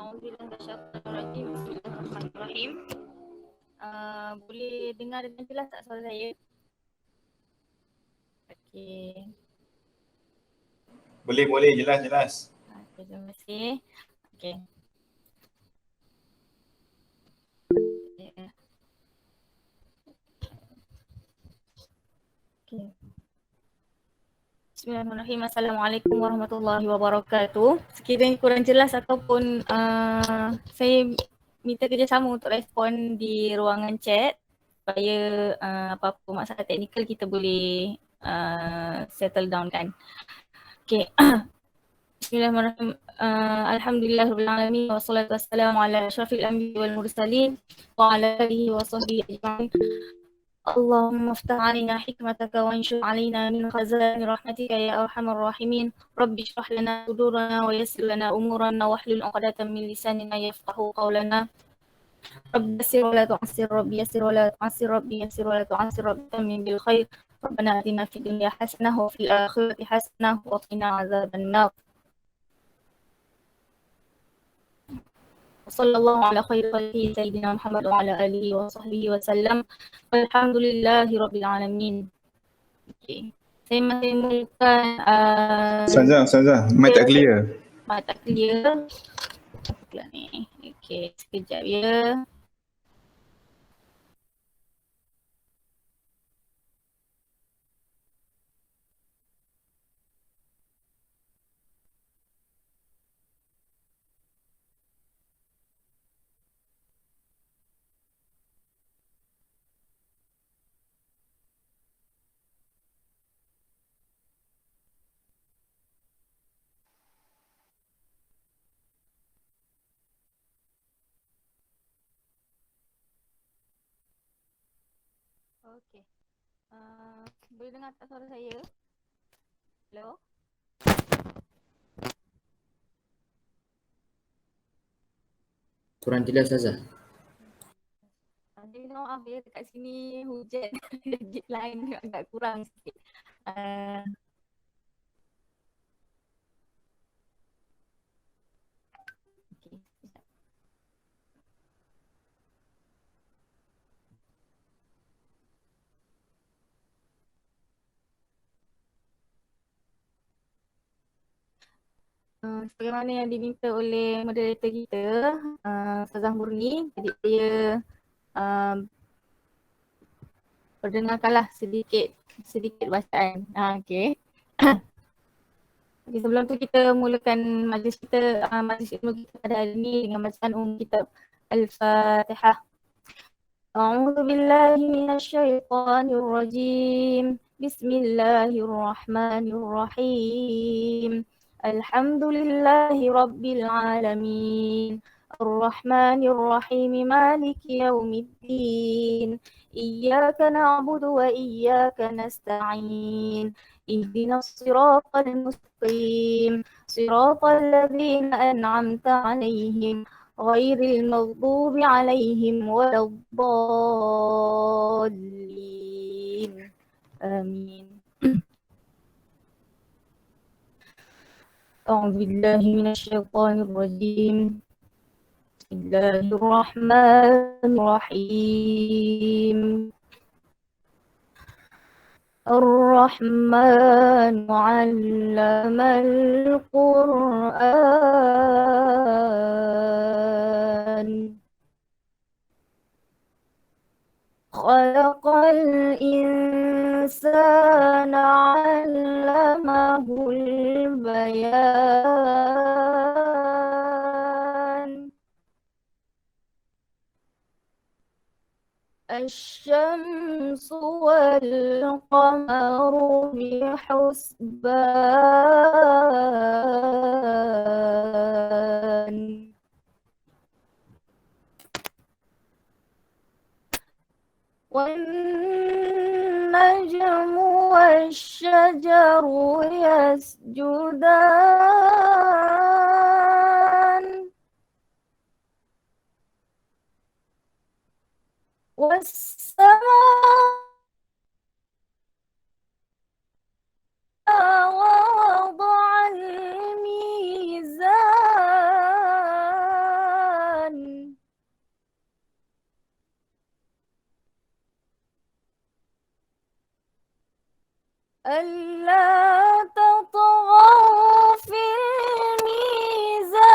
A'udzubillahi Bismillahirrahmanirrahim. Boleh dengar dengan jelas tak suara saya? Okey. Boleh, jelas. Okay, terima kasih. Okey. Okay. Bismillahirrahmanirrahim. Assalamualaikum warahmatullahi wabarakatuh. Sekiranya kurang jelas ataupun saya minta kerjasama untuk respon di ruangan chat supaya apa-apa masalah teknikal kita boleh settle down kan. Okay. Bismillahirrahmanirrahim. Alhamdulillahirrahmanirrahim. Wassalatu wassalamu ala asyrafil anbiya wal mursalin wa ala alihi wa sahbihi ajma'in. اللهم افتح علينا حكمتك وانشر علينا من خزائن رحمتك يا أرحم الراحمين. رب اشرح لنا صدورنا ويسر لنا أمورنا واحلل عقدة من لساننا يفقهوا قولنا. رب يسر ولا تعسر، رب يسر ولا تعسر، رب يسر ولا تعسر، رب تمم بالخير. ربنا آتنا في الدنيا حسنة وفي الآخرة حسنة وقنا عذاب النار. وصلى الله على خير خلقه سيدنا محمد وعلى آله وصحبه وسلم. والحمد لله رب العالمين. Okay. Saya masih mulakan Ustazah, mic tak clear. Mic tak clear. Ni. Okay, sekejap ya. Okay. Boleh dengar tak suara saya? Hello? Kurang jelas Ustazah. Jadi maaf ya, dekat sini hujan. Jadi line agak kurang sikit. Okay. Sebagaimana yang diminta oleh moderator kita, Ustazah Murni, jadi saya perdengarkanlah sedikit bacaan. Okay. Okay, sebelum tu kita mulakan majlis kita, majlis ilmu kita pada hari ini dengan bacaan kitab Al-Fatihah. A'udzu billahi minasyaitonir rajim. Bismillahirrahmanirrahim. Alhamdulillahi rabbil alamin. Ar-Rahmanir Rahim. Maliki yaumiddin. Iyyaka na'budu wa iyyaka nasta'in. اهدنا الصراط المستقيم صراط الذين أنعمت عليهم غير المغضوب عليهم ولا الضالين آمين. أعوذ بالله من الشيطان الرجيم. بسم الله الرحمن الرحيم. الرحمن علم القرآن خلق الإنسان علمه البيان الشمس والقمر بحسبان والنجم والشجر يسجدان والسماء ووضع الميزان ألا تطغوا في الميزان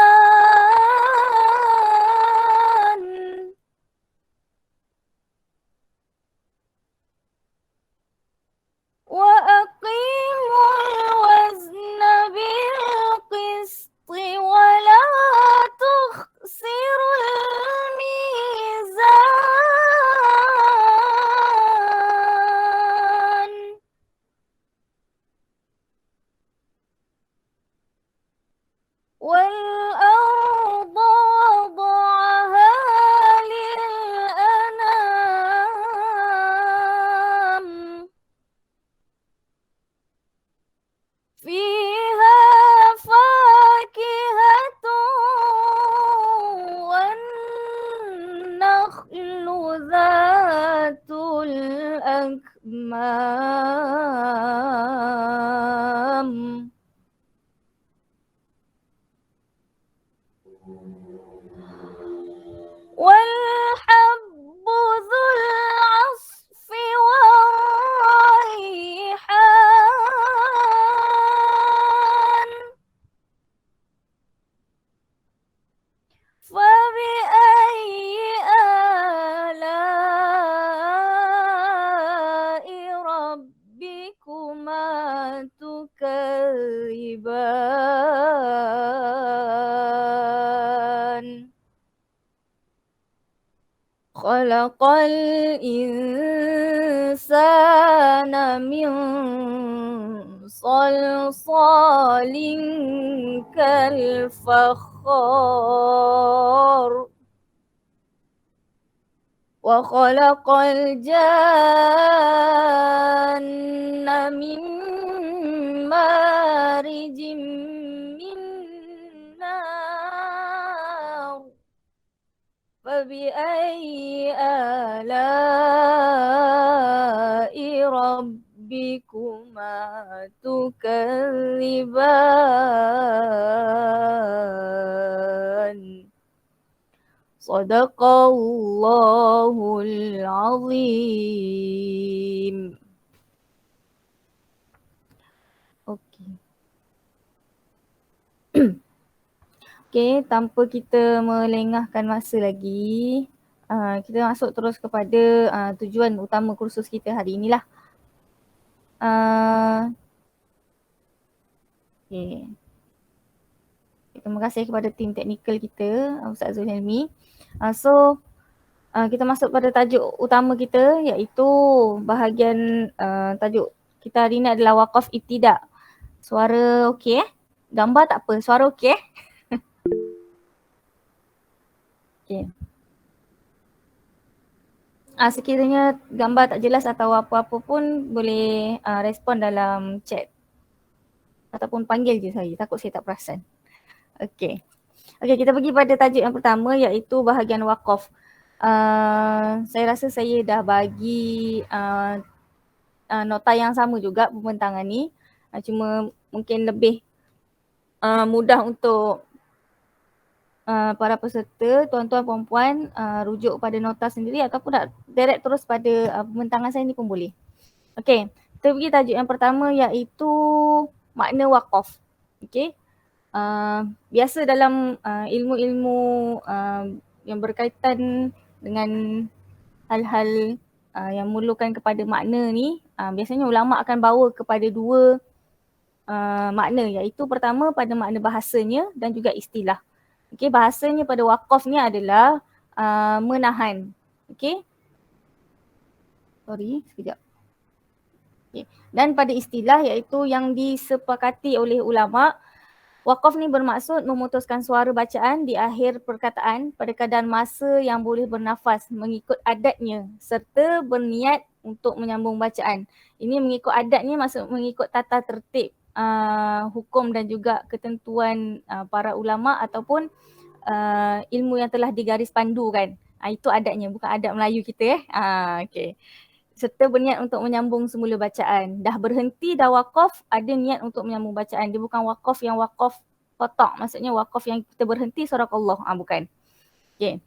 وأقيموا الوزن بالقسط ولا تخسروا الميزان والأرض وضعها للأنام فيها فاكهة والنخل ذات الأكمام والحب ذو العصف والريحان فبأي آلاء ربكما تكذبان خلق الإنسان من صلصال كالفخار وخلق الجان من مارج من نار فبأي آلاء ربكما تكذبان Sadaqallahul Azim. Okey. Okey, tanpa kita melengahkan masa lagi, kita masuk terus kepada tujuan utama kursus kita hari inilah. Okey. Terima kasih kepada tim teknikal kita, Ustaz Zulhelmi. Kita masuk pada tajuk utama kita, iaitu bahagian tajuk kita hari ini adalah Waqaf Ibtida'. Suara okey Gambar tak apa, suara okey okey. Sekiranya gambar tak jelas atau apa-apa pun boleh respon dalam chat ataupun panggil je saya, takut saya tak perasan. Okey. Okey, kita pergi pada tajuk yang pertama, iaitu bahagian waqaf. Saya rasa saya dah bagi nota yang sama juga pembentangan ni, cuma mungkin lebih mudah untuk para peserta, tuan-tuan, puan-puan rujuk pada nota sendiri ataupun nak direct terus pada pembentangan saya ni pun boleh. Okey, kita pergi tajuk yang pertama, iaitu makna waqaf. Okey. Biasa dalam ilmu-ilmu yang berkaitan dengan hal-hal yang memerlukan kepada makna ni, biasanya ulama akan bawa kepada dua makna, iaitu pertama pada makna bahasanya dan juga istilah. Okey, bahasanya pada waqaf ni adalah menahan. Okey. Sorry, sekejap. Okay. Dan pada istilah, iaitu yang disepakati oleh ulama, waqaf ni bermaksud memutuskan suara bacaan di akhir perkataan pada keadaan masa yang boleh bernafas mengikut adatnya serta berniat untuk menyambung bacaan. Ini mengikut adatnya maksud mengikut tata tertib hukum dan juga ketentuan para ulama ataupun ilmu yang telah digaris pandukan. Itu adatnya, bukan adat Melayu kita okey. Serta berniat untuk menyambung semula bacaan. Dah berhenti, dah waqaf, ada niat untuk menyambung bacaan. Dia bukan waqaf yang waqaf kotak, maksudnya waqaf yang kita berhenti surah Allah. Bukan. Okey.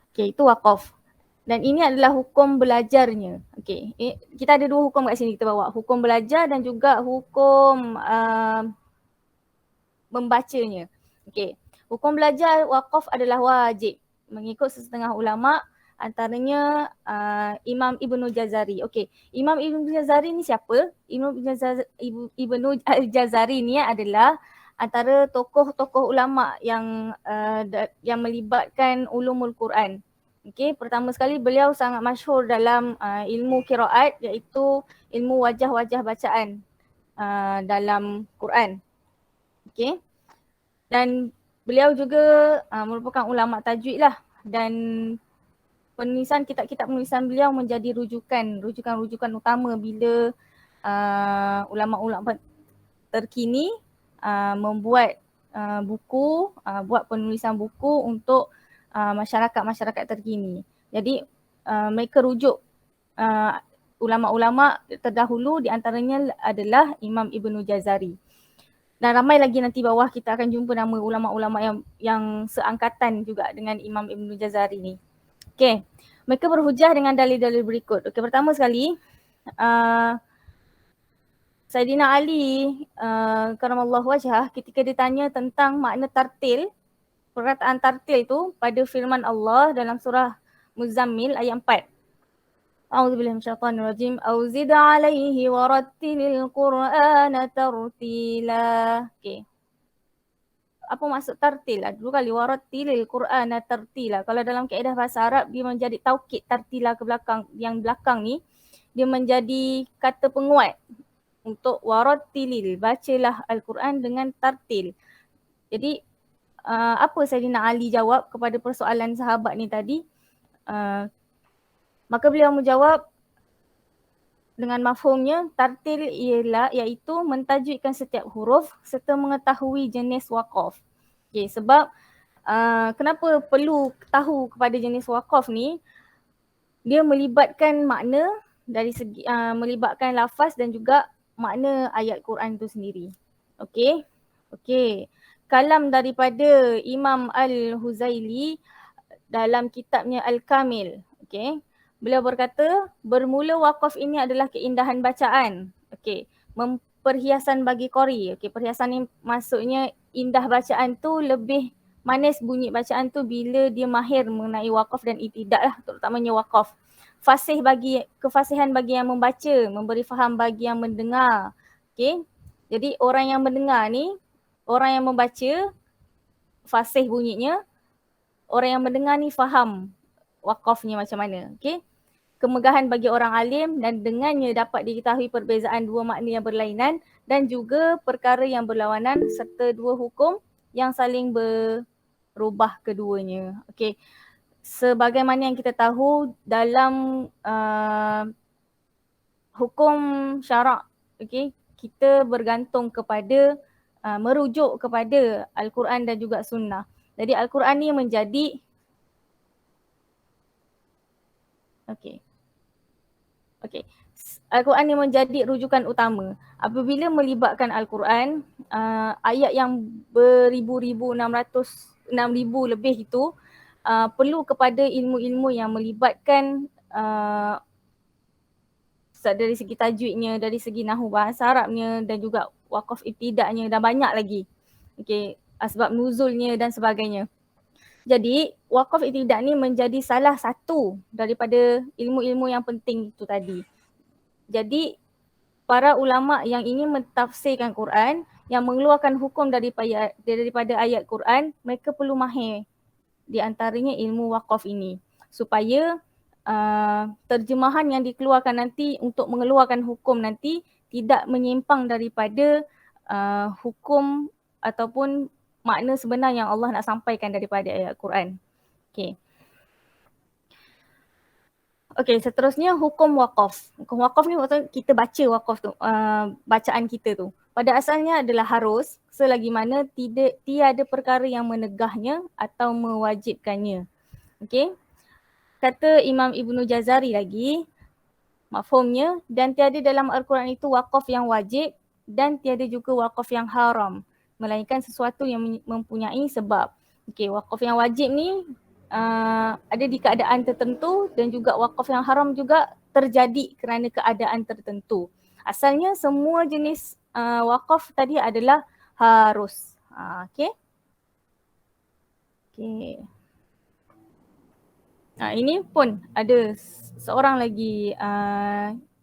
Okey, itu waqaf. Dan ini adalah hukum belajarnya. Okey, kita ada dua hukum kat sini kita bawa. Hukum belajar dan juga hukum membacanya. Okey, hukum belajar wakaf adalah wajib mengikut sesetengah ulama, antaranya Imam Ibnu Jazari. Okey, Imam Ibnu Jazari ni siapa? Ibnu Al-Jazari ni adalah antara tokoh-tokoh ulama yang melibatkan ulumul Quran. Okey, pertama sekali beliau sangat masyhur dalam ilmu qiraat, iaitu ilmu wajah-wajah bacaan dalam Quran. Okey. Dan beliau juga merupakan ulama tajwid lah, dan penulisan kitab-kitab penulisan beliau menjadi rujukan utama bila ulama-ulama terkini membuat buku, buat penulisan buku untuk masyarakat-masyarakat terkini. Jadi mereka rujuk ulama-ulama terdahulu, di antaranya adalah Imam Ibnu Jazari. Dan ramai lagi nanti bawah kita akan jumpa nama ulama-ulama yang seangkatan juga dengan Imam Ibnu Jazari ni. Okey, mereka berhujah dengan dalil-dalil berikut. Okey, pertama sekali Saidina Ali karamallahu wajhah ketika ditanya tentang makna tartil, perkataan tartil tu pada firman Allah dalam surah Muzammil ayat 4. A'udzubillahi minasyaitonir rajim. Au zid 'alaihi warattilil Qur'ana tartila. Okey. Apa maksud tartil? Dulu kali warattilil Qur'ana tartila. Kalau dalam kaedah bahasa Arab dia menjadi taukid tartila ke belakang, yang belakang ni dia menjadi kata penguat untuk warattilil, bacalah Al-Quran dengan tartil. Jadi apa Saidina Ali jawab kepada persoalan sahabat ni tadi? Maka beliau menjawab dengan mafhumnya, tartil iaitu mentajwidkan setiap huruf serta mengetahui jenis waqaf. Okay, sebab kenapa perlu tahu kepada jenis waqaf ni? Dia melibatkan makna dari segi melibatkan lafaz dan juga makna ayat Quran itu sendiri. Okey. Okey. Kalam daripada Imam Al-Huzaili dalam kitabnya Al-Kamil. Okey. Beliau berkata, bermula waqaf ini adalah keindahan bacaan. Okey, perhiasan bagi qari. Okey, perhiasan ni maksudnya indah bacaan tu, lebih manis bunyi bacaan tu bila dia mahir mengenai waqaf dan ibtidak lah, terutamanya waqaf. Kefasihan bagi yang membaca, memberi faham bagi yang mendengar. Okey. Jadi orang yang mendengar ni, orang yang membaca fasih bunyinya, orang yang mendengar ni faham waqafnya macam mana. Okey. Kemegahan bagi orang alim, dan dengannya dapat diketahui perbezaan dua makna yang berlainan dan juga perkara yang berlawanan serta dua hukum yang saling berubah keduanya. Okey. Sebagaimana yang kita tahu dalam hukum syarak, okey, kita bergantung kepada merujuk kepada Al-Quran dan juga Sunnah. Jadi Al-Quran ni menjadi Al-Quran ni menjadi rujukan utama. Apabila melibatkan Al-Quran, ayat yang beribu-ribu, 6,000 lebih itu, perlu kepada ilmu-ilmu yang melibatkan dari segi tajwidnya, dari segi nahwu bahasa Arabnya, dan juga waqaf ibtidaknya, dan banyak lagi. Okey, asbab nuzulnya dan sebagainya. Jadi waqaf ibtidak ni menjadi salah satu daripada ilmu-ilmu yang penting itu tadi. Jadi para ulama yang ingin mentafsirkan Quran, yang mengeluarkan hukum daripada ayat Quran, mereka perlu mahir di antaranya ilmu waqaf ini, supaya terjemahan yang dikeluarkan nanti untuk mengeluarkan hukum nanti tidak menyimpang daripada hukum ataupun makna sebenar yang Allah nak sampaikan daripada ayat Quran. Okey. Okey, seterusnya hukum waqaf. Hukum waqaf ni maksudnya kita baca waqaf tu, bacaan kita tu. Pada asalnya adalah harus, selagi mana tiada perkara yang menegahnya atau mewajibkannya. Okey. Kata Imam Ibnu Jazari lagi, mafhumnya, dan tiada dalam Al-Quran itu waqaf yang wajib dan tiada juga waqaf yang haram, melainkan sesuatu yang mempunyai sebab. Okey, waqaf yang wajib ni ada di keadaan tertentu, dan juga wakaf yang haram juga terjadi kerana keadaan tertentu. Asalnya semua jenis wakaf tadi adalah harus. Okay. Okay. Ini pun ada seorang lagi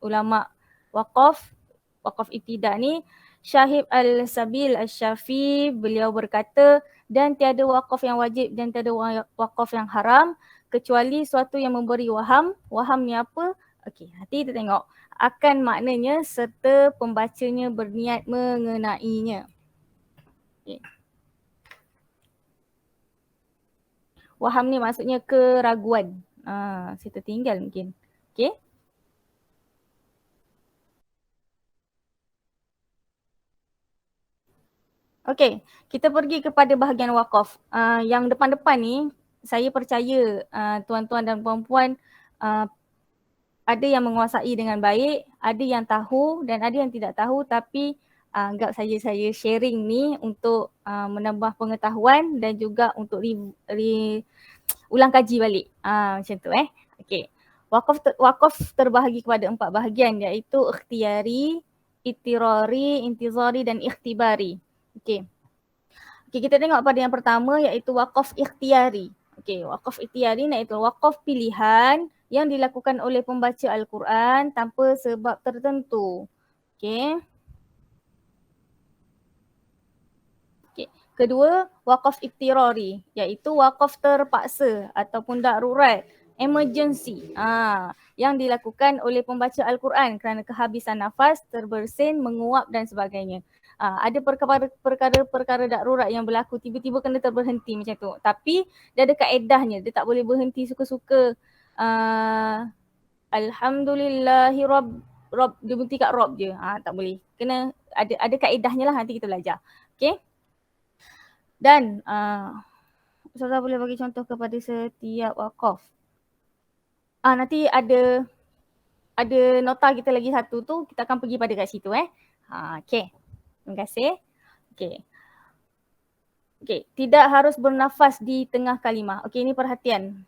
ulama wakaf ibtidah ni, Syahib Al-Sabil Al-Syafi, beliau berkata, dan tiada wakaf yang wajib dan tiada wakaf yang haram kecuali suatu yang memberi waham. Waham ni apa? Okey, nanti kita tengok. Akan maknanya serta pembacanya berniat mengenainya. Okay. Waham ni maksudnya keraguan. Saya tertinggal mungkin. Okay. Okay, kita pergi kepada bahagian wakaf. Yang depan-depan ni, saya percaya tuan-tuan dan puan-puan ada yang menguasai dengan baik, ada yang tahu dan ada yang tidak tahu, tapi anggap saya sharing ni untuk menambah pengetahuan dan juga untuk ulang kaji balik. Macam tu Okay. Wakaf terbahagi kepada 4 bahagian, iaitu ikhtiyari, ittirari, intizari dan ikhtibari. Okay. Okay, kita tengok pada yang pertama, iaitu wakaf ikhtiyari. Okay, wakaf ikhtiyari iaitu wakaf pilihan yang dilakukan oleh pembaca Al-Quran tanpa sebab tertentu. Okay. Okay. Kedua, wakaf ittirari, iaitu wakaf terpaksa ataupun darurat, emergency, yang dilakukan oleh pembaca Al-Quran kerana kehabisan nafas, terbersin, menguap dan sebagainya. Ada perkara-perkara darurat yang berlaku, tiba-tiba kena terberhenti macam tu. Tapi dia ada kaedahnya, dia tak boleh berhenti suka-suka. Alhamdulillahi Rob, dia berhenti kat Rob je. Tak boleh. Kena ada kaedahnya lah, nanti kita belajar. Okay. Dan Ustazah boleh bagi contoh kepada setiap wakaf. Nanti ada nota kita lagi satu tu, kita akan pergi pada kat situ Okay. Terima kasih. Okay. Okay. Tidak harus bernafas di tengah kalimah. Okay, ini perhatian.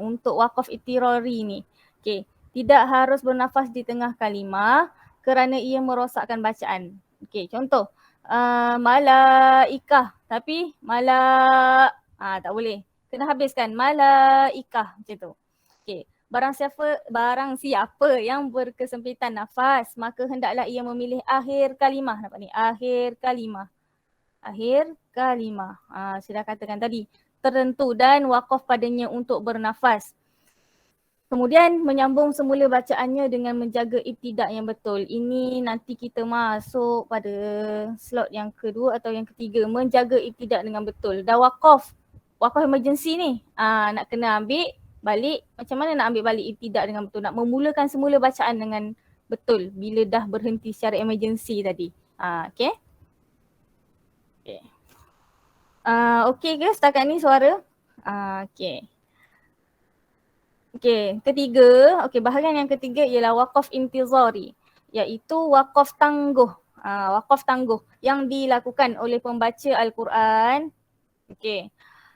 Untuk wakaf ittirari ni. Okay. Tidak harus bernafas di tengah kalimah kerana ia merosakkan bacaan. Okay, contoh. Malaikah, tapi tak boleh. Kena habiskan malaikah macam tu. Okay. Barang siapa yang berkesempitan nafas, maka hendaklah ia memilih akhir kalimah. Nampak ni? Akhir kalimah. Saya dah katakan tadi. Tertentu dan wakaf padanya untuk bernafas. Kemudian menyambung semula bacaannya dengan menjaga ibtidak yang betul. Ini nanti kita masuk pada slot yang kedua atau yang ketiga. Menjaga ibtidak dengan betul. Dah wakaf emergency ni. Nak kena ambil balik. Macam mana nak ambil balik ibtidak dengan betul? Nak memulakan semula bacaan dengan betul bila dah berhenti secara emergency tadi. Okay. Okay ke setakat ni suara? Okay. Okay, ketiga, bahagian yang ketiga ialah wakaf intizari, iaitu wakaf tangguh. Wakaf tangguh yang dilakukan oleh pembaca Al-Quran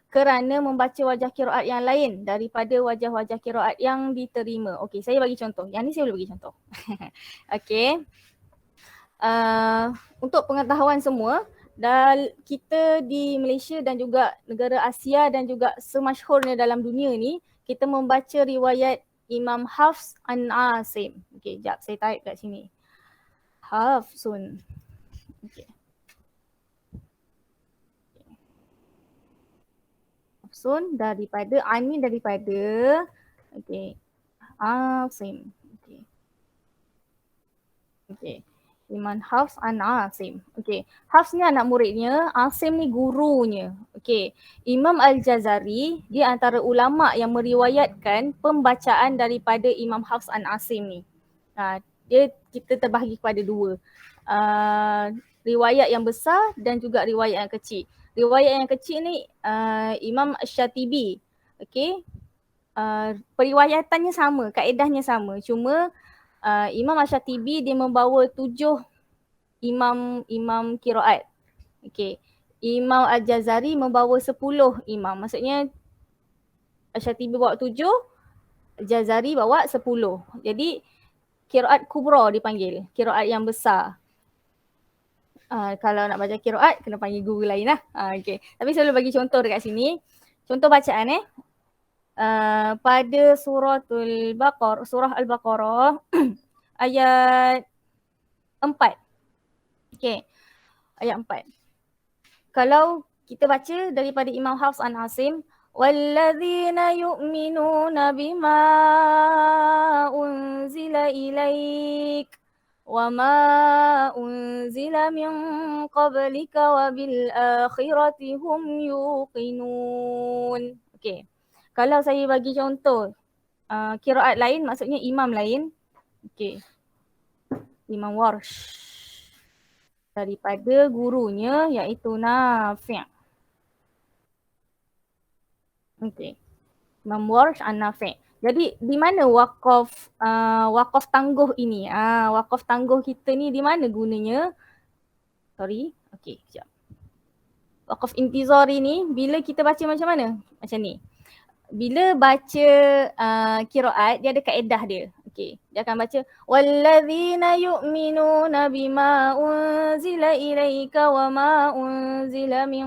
kerana membaca wajah qiraat yang lain daripada wajah-wajah qiraat yang diterima. Okay, saya bagi contoh. Yang ni saya boleh bagi contoh. Okay. Untuk pengetahuan semua, dan kita di Malaysia dan juga negara Asia dan juga semasyhurnya dalam dunia ni, kita membaca riwayat Imam Hafs an Asim. Okay, sekejap saya type kat sini. Hafsun. Okay. Hafsun daripada, Ani daripada, Asim. Okay. Imam Hafs an Asim. Okay. Hafs ni anak muridnya, Asim ni gurunya. Okay. Imam Al-Jazari, dia antara ulama yang meriwayatkan pembacaan daripada Imam Hafs an Asim ni. Kita terbahagi kepada dua. Riwayat yang besar dan juga riwayat yang kecil. Riwayat yang kecil ni Imam Syatibi. Okay. Periwayatannya sama, kaedahnya sama. Cuma Imam Asyatibi dia membawa 7 imam qiraat. Okay. Imam Al-Jazari membawa 10 imam. Maksudnya Asyatibi bawa 7, Jazari bawa 10. Jadi qiraat kubra dipanggil, qiraat yang besar. Kalau nak baca qiraat kena panggil guru lain lah. Okay. Tapi saya bagi contoh dekat sini. Contoh bacaan pada surah Al-Baqarah ayat 4. Okay. Ayat 4. Kalau kita baca daripada Imam Hafs an Asim, walladzina yu'minuna bima unzila ilaik wa ma unzila min qablika wa bil akhirati hum yuqinun. Okey. Kalau saya bagi contoh qiraat lain, maksudnya imam lain. Okey. Imam Warsh daripada gurunya iaitu Nafi'. Okey. Imam Warsh an Nafi'. Jadi di mana wakaf tangguh ini? Wakaf tangguh kita ni di mana gunanya? Sorry. Okey, sekejap. Wakaf intizar ini bila kita baca macam mana? Macam ni. Bila baca qiraat dia ada kaedah dia. Okey, dia akan baca walladzina yu'minuna bima unzila ilaika wa ma unzila min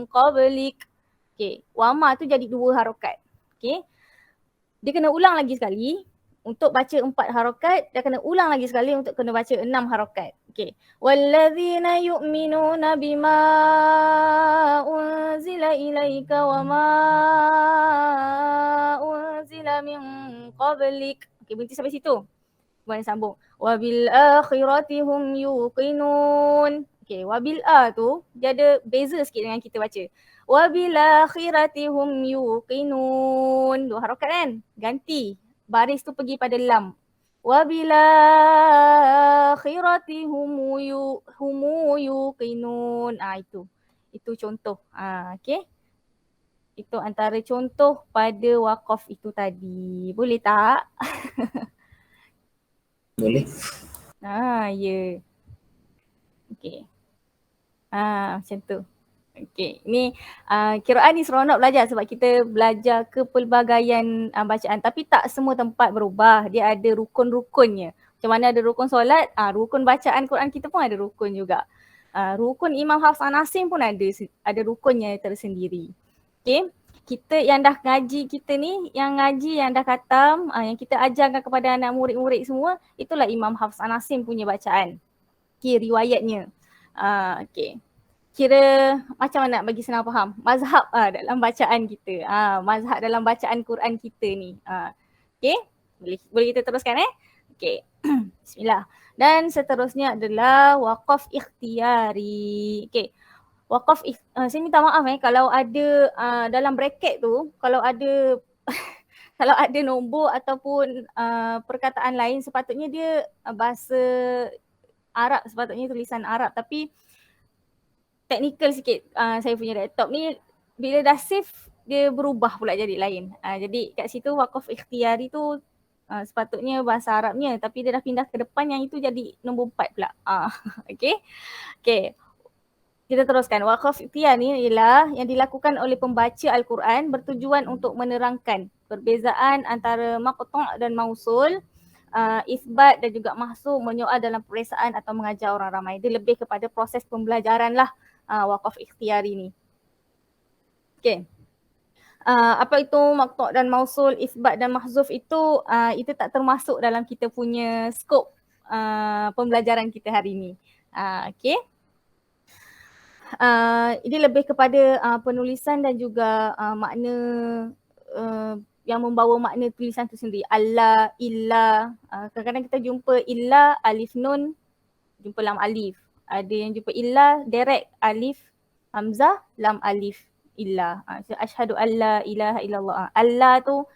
qablik. Okey, wa ma tu jadi 2 harakat. Okey. Dia kena ulang lagi sekali untuk baca 4 harakat, dia kena ulang lagi sekali untuk kena baca 6 harakat. Okey. Walladzina yu'minuna bima unzila ilaika wa ma unzila min qablik. Okey, berhenti sampai situ. Kemudian sambung. Wa bil akhirati hum yuqinun. Okey, wa bil a tu dia ada beza sikit dengan kita baca. Wa bil akhirati hum yuqinun. 2 harakat kan? Ganti. Baris tu pergi pada lam. Wa bil akhirati hum yuqinun. Itu contoh. Okey. Itu antara contoh pada wakaf itu tadi. Boleh tak? Boleh. Ya. Okey. Macam tu. Okey, ni qiraat ni seronok belajar sebab kita belajar kepelbagaian bacaan, tapi tak semua tempat berubah. Dia ada rukun-rukunnya. Macam mana ada rukun solat, rukun bacaan Quran kita pun ada rukun juga. Rukun Imam Hafs an Asim pun ada rukunnya tersendiri. Okey, kita yang dah ngaji kita ni, yang ngaji yang dah khatam, yang kita ajarkan kepada anak murid-murid semua, itulah Imam Hafs an Asim punya bacaan. Okey, riwayatnya. Okey. Kira macam mana nak bagi senang faham? Mazhab dalam bacaan kita. Mazhab dalam bacaan Quran kita ni. Okey? Boleh kita teruskan Okey. Bismillah. Dan seterusnya adalah waqaf ikhtiyari. Okey. Waqaf saya minta maaf kalau ada dalam bracket tu, kalau ada kalau ada nombor ataupun perkataan lain, sepatutnya dia bahasa Arab, sepatutnya tulisan Arab, tapi teknikal sikit saya punya laptop ni, bila dah save dia berubah pula jadi lain. Jadi kat situ waqaf ikhtiyari tu sepatutnya bahasa Arabnya, tapi dia dah pindah ke depan, yang itu jadi nombor 4 pula. Okey. Okey. Kita teruskan. Waqaf ikhtiyar ni ialah yang dilakukan oleh pembaca Al-Quran bertujuan untuk menerangkan perbezaan antara maqtu' dan mausul, isbat dan juga mahsub, menyoal dalam peperiksaan atau mengajar orang ramai. Dia lebih kepada proses pembelajaran lah waqaf ikhtiyari ni. Okay. Apa itu maqtu' dan mausul, isbat dan mahzuf itu tak termasuk dalam kita punya skop pembelajaran kita hari ni. Okay. Ini lebih kepada penulisan dan juga makna yang membawa makna tulisan tu sendiri. Allah, illa. Kadang-kadang kita jumpa illa, alif nun, jumpa lam alif. Ada yang jumpa illa, direct alif, hamzah, lam alif, illa. So, asyhadu alla ilaha illallah. Allah tu,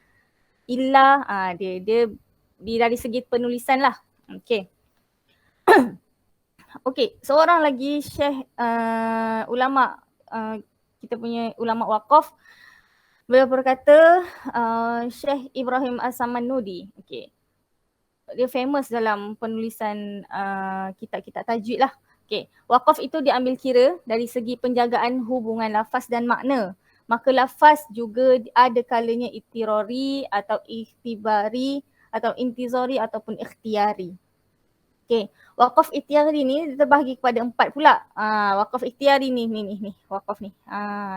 illa, dia dari segi penulisan lah. Okay. Okay, seorang lagi syekh ulama, kita punya ulama waqaf, beliau berkata Syekh Ibrahim As-Samanudi. Okay. Dia famous dalam penulisan kitab-kitab tajwid lah. Okay. Waqaf itu diambil kira dari segi penjagaan hubungan lafaz dan makna. maka lafaz juga ada kalanya ittirari atau ikhtibari atau intizari ataupun ikhtiyari. Okey, waqaf ikhtiyari ni dia terbahagi kepada 4 pula. Waqaf ikhtiyari ni waqaf ni.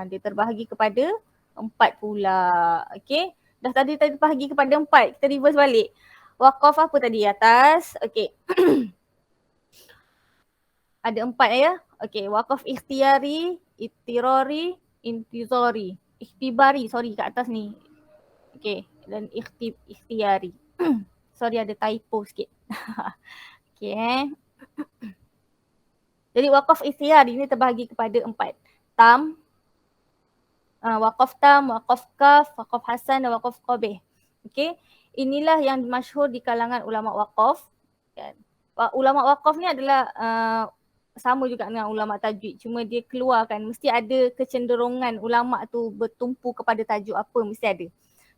Dia terbahagi kepada 4 pula. Okey, dah tadi terbahagi kepada 4. Kita reverse balik. Waqaf apa tadi atas? Okey. Ada 4 ya. Okey, waqaf ikhtiyari, ittirari, intizari, ikhtibari, sorry kat atas ni. Okey, dan ikhtiyari. Sorry ada typo sikit. Okey. Jadi waqaf ikhtiyari ni terbahagi kepada 4. Tam, waqaf tam, waqaf kaf, waqaf hasan dan waqaf qabih. Okey. Inilah yang masyhur di kalangan ulama waqaf. Kan. Ulama waqaf ni adalah sama juga dengan ulama tajwid, cuma dia keluarkan mesti ada kecenderungan ulama tu bertumpu kepada tajuk apa, mesti ada.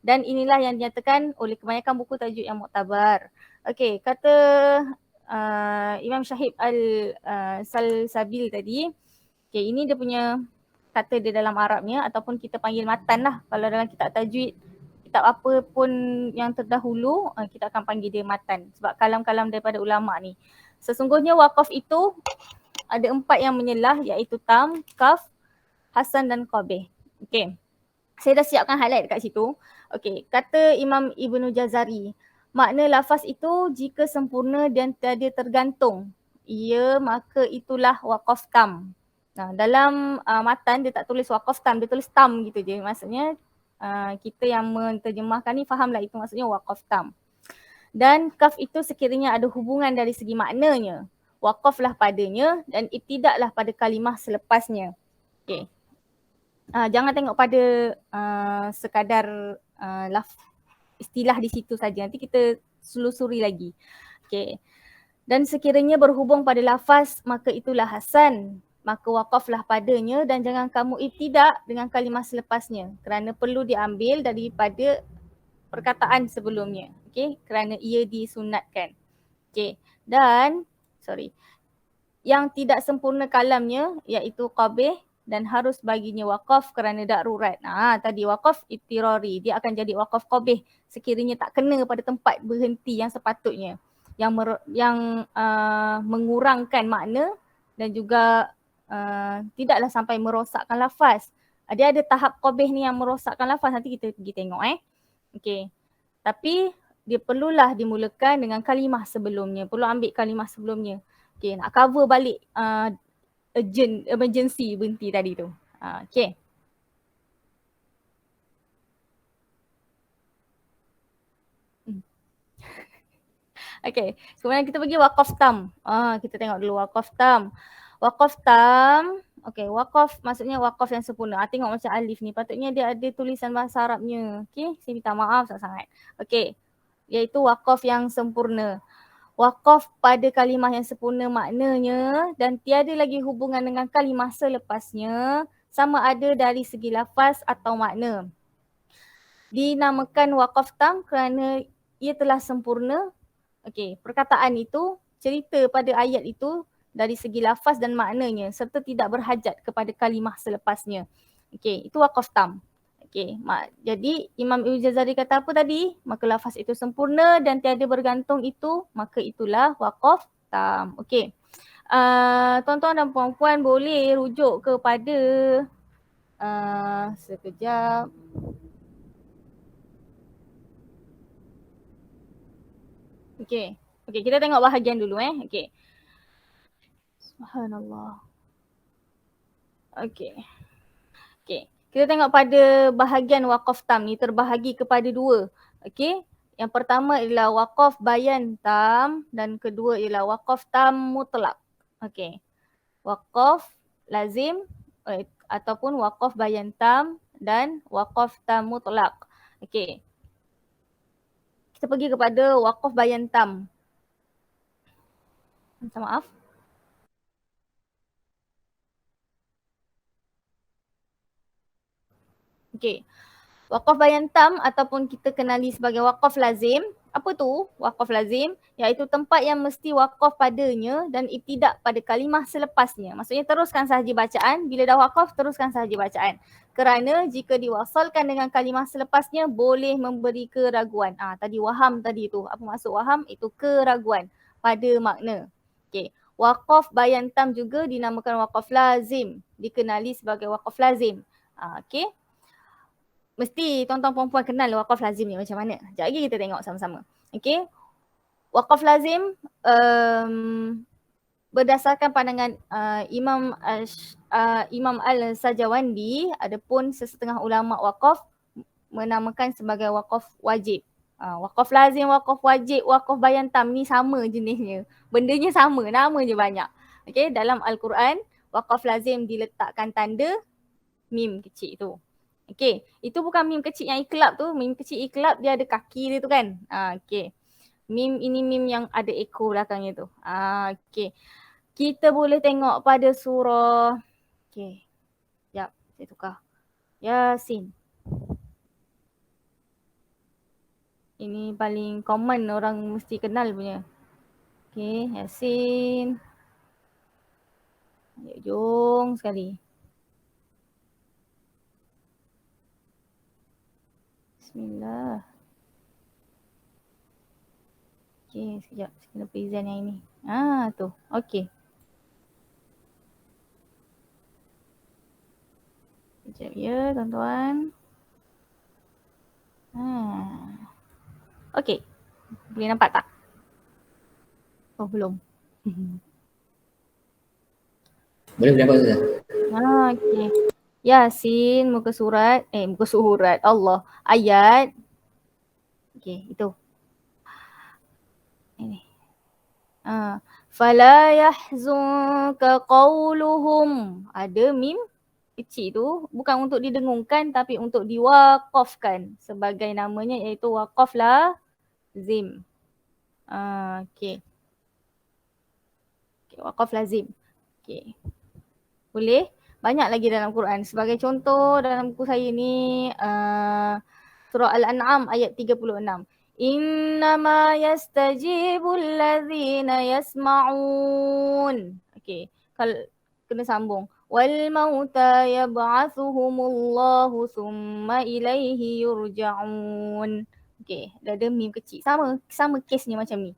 Dan inilah yang dinyatakan oleh kebanyakan buku tajuk yang muktabar. Okey, kata Imam Syahib Al-Salsabil tadi, okey, ini dia punya kata dia dalam Arabnya ataupun kita panggil matan lah. Kalau dalam kitab tajwid, kitab apa pun yang terdahulu, kita akan panggil dia matan sebab kalam-kalam daripada ulama ni. Sesungguhnya waqaf itu ada 4 yang menyelah, iaitu tam, kaf, hasan dan qabih. Okey. Saya dah siapkan highlight dekat situ. Okey, kata Imam Ibnu Jazari, makna lafaz itu jika sempurna dan tiada tergantung, ia maka itulah waqaf tam. Nah, dalam matan dia tak tulis waqaf tam, dia tulis tam gitu je. Maksudnya kita yang menterjemahkan ni fahamlah itu maksudnya waqaf tam. Dan kaf itu sekiranya ada hubungan dari segi maknanya, waqaflah padanya dan ibtidaklah pada kalimah selepasnya. Okey. Jangan tengok pada sekadar istilah di situ saja. Nanti kita selusuri lagi. Okey. Dan sekiranya berhubung pada lafaz, maka itulah hasan. Maka waqaflah padanya dan jangan kamu ibtidak dengan kalimah selepasnya. Kerana perlu diambil daripada perkataan sebelumnya. Okey. Kerana ia disunatkan. Okey. Dan yang tidak sempurna kalamnya iaitu qabih dan harus baginya waqaf kerana darurat. Tadi waqaf ittirari, dia akan jadi waqaf qabih sekiranya tak kena pada tempat berhenti yang sepatutnya, yang mengurangkan makna dan juga tidaklah sampai merosakkan lafaz. Dia ada tahap qabih ni yang merosakkan lafaz, nanti kita pergi tengok Okey. Tapi dia perlulah dimulakan dengan kalimah sebelumnya, perlu ambil kalimah sebelumnya. Okey, nak cover balik emergency berhenti tadi tu. Okey. Okey, kemudian kita pergi waqaf tam. Kita tengok dulu waqaf tam. Waqaf tam, okey, waqaf maksudnya waqaf yang sempurna. Tengok macam alif ni, patutnya dia ada tulisan bahasa Arabnya. Okey, saya minta maaf sangat-sangat. Okey, iaitu waqaf yang sempurna. Waqaf pada kalimah yang sempurna maknanya dan tiada lagi hubungan dengan kalimah selepasnya, sama ada dari segi lafaz atau makna. Dinamakan waqaf tam kerana ia telah sempurna. Okey, perkataan itu, cerita pada ayat itu dari segi lafaz dan maknanya serta tidak berhajat kepada kalimah selepasnya. Okey, itu waqaf tam. Okey, jadi Imam Ibnu Jazari kata apa tadi? Maka lafaz itu sempurna dan tiada bergantung itu, maka itulah waqaf tam. Okey. Tuan-tuan dan puan-puan boleh rujuk kepada sekejap. Okey. Okey, kita tengok bahagian dulu Okey. Subhanallah. Okey. Okey. Kita tengok pada bahagian waqaf tam ni terbahagi kepada 2. Okey. Yang pertama ialah waqaf bayan tam dan kedua ialah waqaf tam mutlak. Okey. Waqaf lazim ataupun waqaf bayan tam dan waqaf tam mutlak. Okey. Kita pergi kepada waqaf bayan tam. Minta maaf. Okey. Waqaf bayan tam ataupun kita kenali sebagai waqaf lazim Apa tu wakaf lazim? Iaitu tempat yang mesti wakaf padanya dan ibtidak pada kalimah selepasnya. Maksudnya teruskan sahaja bacaan. Bila dah wakaf, teruskan sahaja bacaan. Kerana jika diwasalkan dengan kalimah selepasnya, boleh memberi keraguan. Tadi waham tadi tu. Apa maksud waham? Itu keraguan pada makna. Okay. Wakaf bayan tam juga dinamakan wakaf lazim. Dikenali sebagai wakaf lazim. Okay. Mesti tuan-tuan perempuan kenal wakaf lazim ni macam mana. Sekejap lagi kita tengok sama-sama. Okay. Wakaf lazim berdasarkan pandangan Imam Al-Sajawandi, adapun sesetengah ulama wakaf menamakan sebagai wakaf wajib. Wakaf lazim, wakaf wajib, wakaf bayan tam ni sama jenisnya. Bendanya sama, nama je banyak. Okay. Dalam Al-Quran, wakaf lazim diletakkan tanda mim kecil tu. Okay, itu bukan mim kecil yang iklab tu. Mim kecil iklab dia ada kaki dia tu kan. Okay. Mim ini mim yang ada ekor belakangnya tu. Okay. Kita boleh tengok pada surah. Okay. Sekejap, saya tukar. Yasin. Ini paling common orang mesti kenal punya. Okay, Yasin. Jom sekali. Bismillah. Okay, sekejap. Saya kena present yang ini. Tu. Okay. Sekejap ya, tuan-tuan. Okay. Boleh nampak tak? Oh, belum. Boleh nampak Ustazah? Okay. Yasin, muka surat. Muka surat. Allah. Ayat. Okay, itu. Ini. Fala yahzunka qawluhum. Ada mim kecil tu. Bukan untuk didengungkan tapi untuk diwakafkan. Sebagai namanya iaitu wakaf lazim. Okay. Wakaf lazim. Okay. Boleh? Banyak lagi dalam Quran. Sebagai contoh dalam buku saya ni surah Al-An'am ayat 36. Innama yastajibul ladzina yasma'un. Okey, kalau kena sambung. Wal mauta yab'athuhumullahu thumma ilaihi yurja'un. Okey, ada mim kecil. Sama case-nya macam ni.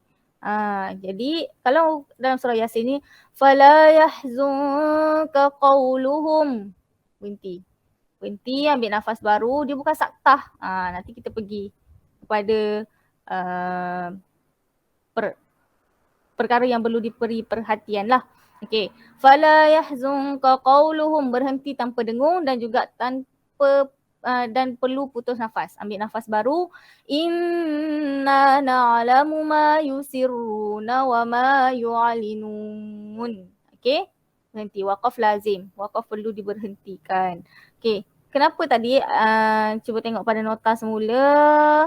Jadi kalau dalam surah Yasin ni fala yahzunka qawluhum, berhenti, ambil nafas baru, dia bukan saktah. Nanti kita pergi kepada perkara yang perlu diberi perhatian lah. Okey, fala yahzunka qawluhum, berhenti tanpa dengung dan juga tanpa dan perlu putus nafas. Ambil nafas baru. Inna na'lamu ma yusirruna wa ma yu'alinun. Okey. Berhenti. Wakaf lazim. Wakaf perlu diberhentikan. Okey. Kenapa tadi? Cuba tengok pada nota semula.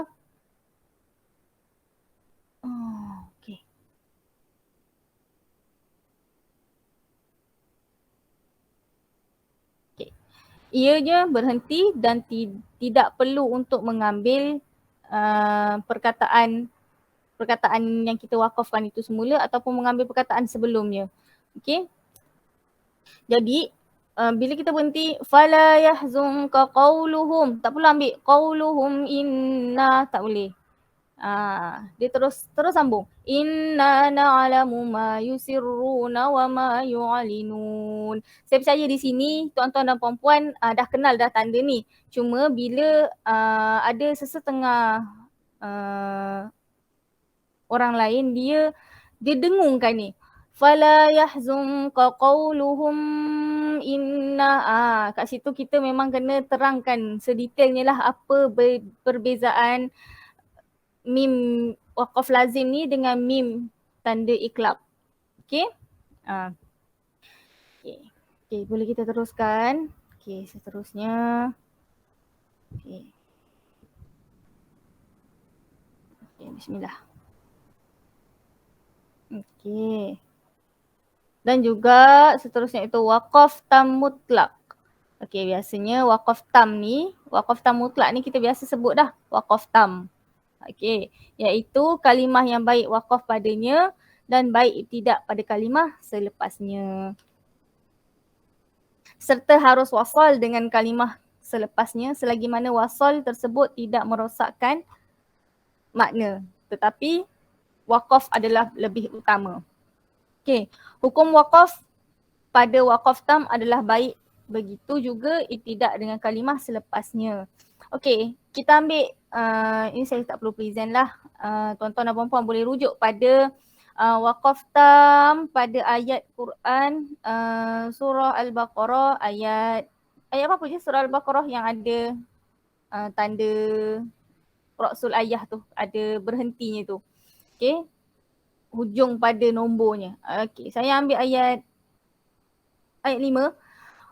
Okey. Ianya berhenti dan tidak perlu untuk mengambil perkataan yang kita wakafkan itu semula ataupun mengambil perkataan sebelumnya. Okey. Jadi bila kita berhenti fala yahzunka qawluhum, tak perlu ambil qawluhum inna, tak boleh. Dia terus sambung. Inna na'lamu ma yusirruna wa ma yu'alinun. Saya percaya di sini tuan-tuan dan puan-puan dah kenal dah tanda ni. Cuma bila ada sesetengah orang lain dia dengungkan ni. Fala yahzunka qawluhum inna. Kat situ kita memang kena terangkan sedetailnya lah apa perbezaan mim wakaf lazim ni dengan mim tanda iklab. Okey? Okey, boleh kita teruskan. Okey, seterusnya. Okey. Okey, bismillah. Okey. Dan juga seterusnya itu wakaf tam mutlak. Okey, biasanya wakaf tam mutlak ni kita biasa sebut dah wakaf tam. Okey, iaitu kalimah yang baik waqaf padanya dan baik ibtidak pada kalimah selepasnya. Serta harus wasal dengan kalimah selepasnya selagi mana wasal tersebut tidak merosakkan makna. Tetapi waqaf adalah lebih utama. Okey, hukum waqaf pada waqaf tam adalah baik. Begitu juga ibtidak dengan kalimah selepasnya. Okey, kita ambil ini saya tak perlu present lah. Tuan-tuan dan puan-puan boleh rujuk pada waqaf tam pada ayat Quran surah Al-Baqarah ayat apa je surah Al-Baqarah yang ada tanda ra'sul ayah tu, ada berhentinya tu. Okey, hujung pada nombornya. Okey, saya ambil ayat 5.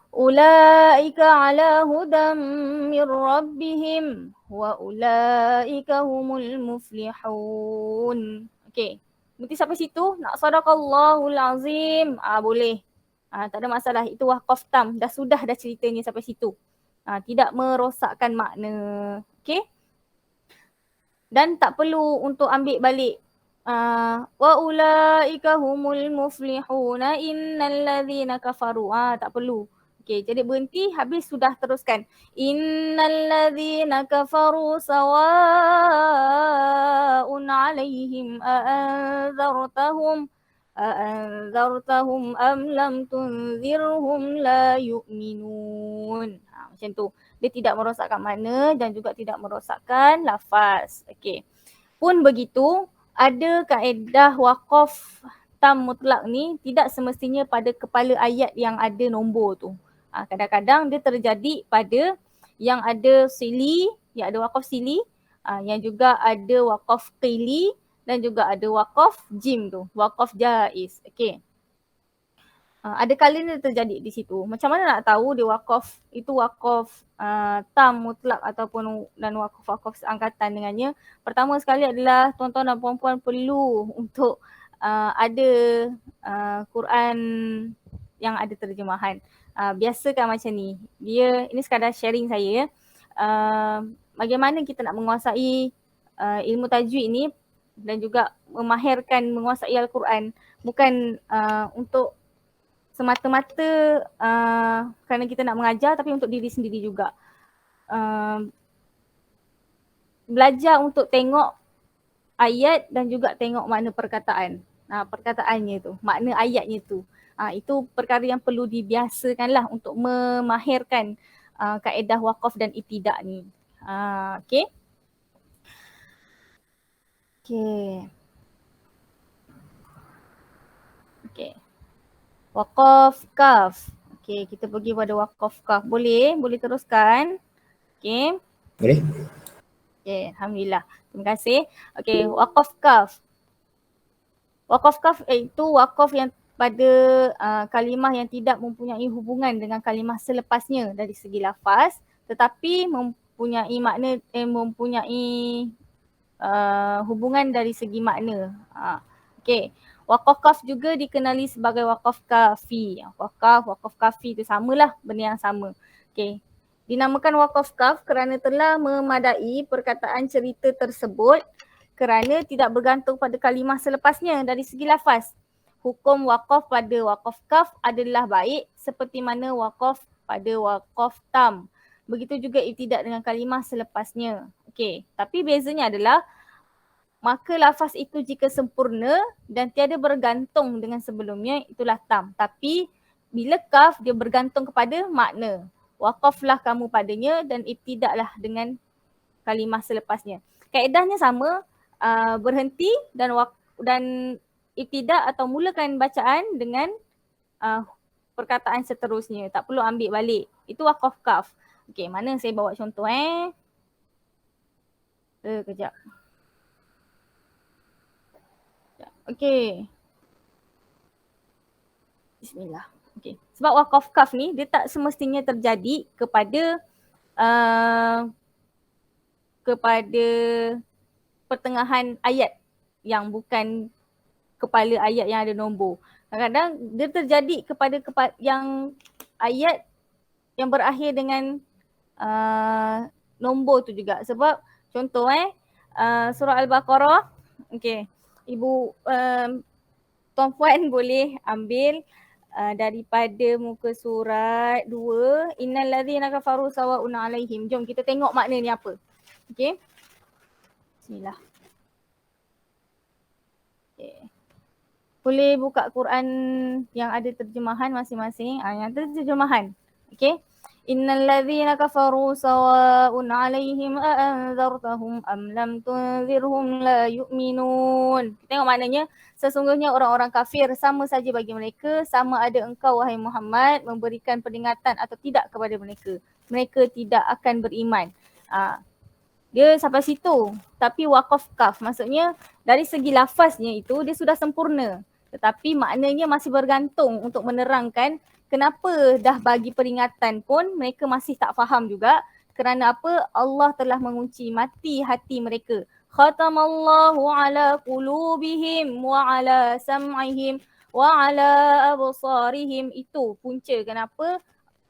Ulaika ala hudam min rabbihim wa ulaika humul muflihun. Okey, berarti sampai situ nak sadaqallahul azim. Boleh. Tak ada masalah. Itu waqaf tam. Dah ceritanya sampai situ. Tidak merosakkan makna. Okey. Dan tak perlu untuk ambil balik wa ulaika humul muflihuna innal ladzina kafaru. Tak perlu. Okey, jadi berhenti, habis sudah teruskan. Innal ladzina kafaru sawa'un 'alaihim a'anzartahum am lam tunzirhum la yu'minun. Macam tu. Dia tidak merosakkan makna dan juga tidak merosakkan lafaz. Okey. Pun begitu, ada kaedah waqaf tam mutlak ni tidak semestinya pada kepala ayat yang ada nombor tu. Kadang-kadang dia terjadi pada yang ada sili, yang ada waqaf sili, yang juga ada waqaf qili dan juga ada waqaf jim tu, waqaf jaiz. Okey. Ada kalanya terjadi di situ. Macam mana nak tahu dia waqaf itu waqaf tam mutlak ataupun dan waqaf seangkatan dengannya? Pertama sekali adalah tuan-tuan dan puan-puan perlu untuk ada Quran yang ada terjemahan. Biasakan macam ni. Ini sekadar sharing saya ya. Bagaimana kita nak menguasai ilmu tajwid ni dan juga memahirkan menguasai Al-Quran, bukan untuk semata-mata kerana kita nak mengajar, tapi untuk diri sendiri juga. Belajar untuk tengok ayat dan juga tengok makna perkataan. Perkataannya tu, makna ayatnya tu. Itu perkara yang perlu dibiasakanlah untuk memahirkan kaedah waqaf dan ibtidak ni. Okey. Okey. Waqaf kaf. Okey, kita pergi pada waqaf kaf. Boleh teruskan. Okey. Boleh? Okey, alhamdulillah. Terima kasih. Okey, waqaf kaf. Waqaf kaf itu waqaf yang pada kalimah yang tidak mempunyai hubungan dengan kalimah selepasnya dari segi lafaz, tetapi mempunyai makna mempunyai hubungan dari segi makna. Okey. Waqaf kaf juga dikenali sebagai waqaf kafi. Waqaf kafi itu samalah, benda yang sama. Okey. Dinamakan waqaf kaf kerana telah memadai perkataan cerita tersebut kerana tidak bergantung pada kalimah selepasnya dari segi lafaz. Hukum waqaf pada waqaf kaf adalah baik seperti mana waqaf pada waqaf tam. Begitu juga ibtidak dengan kalimah selepasnya. Okey, tapi bezanya adalah maka lafaz itu jika sempurna dan tiada bergantung dengan sebelumnya, itulah tam. Tapi bila kaf, dia bergantung kepada makna. Waqaflah kamu padanya dan ibtidaklah dengan kalimah selepasnya. Kaedahnya sama, berhenti dan ibtidak atau mulakan bacaan dengan perkataan seterusnya. Tak perlu ambil balik. Itu waqaf kaf. Okey, mana saya bawa contoh kejap. Okey. Bismillah. Okey. Sebab waqaf kaf ni dia tak semestinya terjadi kepada pertengahan ayat yang bukan kepala ayat yang ada nombor. Kadang-kadang dia terjadi kepada yang ayat yang berakhir dengan nombor tu juga. Sebab contoh surah Al-Baqarah. Okey. Ibu tuan puan boleh ambil daripada muka surat 2, innal ladzina kafaru sawa'un 'alaihim. Jom kita tengok makna ni apa. Okey. Bismillah. Okay. Boleh buka Quran yang ada terjemahan masing-masing. Yang ada terjemahan. Okey. Innal ladzina kafaru sawa'un 'alaihim a'anzartahum am lam tunzirhum la yu'minun. Tengok maknanya, sesungguhnya orang-orang kafir sama saja bagi mereka, sama ada engkau wahai Muhammad memberikan peringatan atau tidak kepada mereka. Mereka tidak akan beriman. Dia sampai situ. Tapi waqaf kaf, maksudnya dari segi lafaznya itu dia sudah sempurna. Tetapi maknanya masih bergantung untuk menerangkan kenapa dah bagi peringatan pun mereka masih tak faham juga. Kerana apa? Allah telah mengunci mati hati mereka. Khatamallahu ala qulubihim wa ala sam'ihim wa ala absarihim. Itu punca kenapa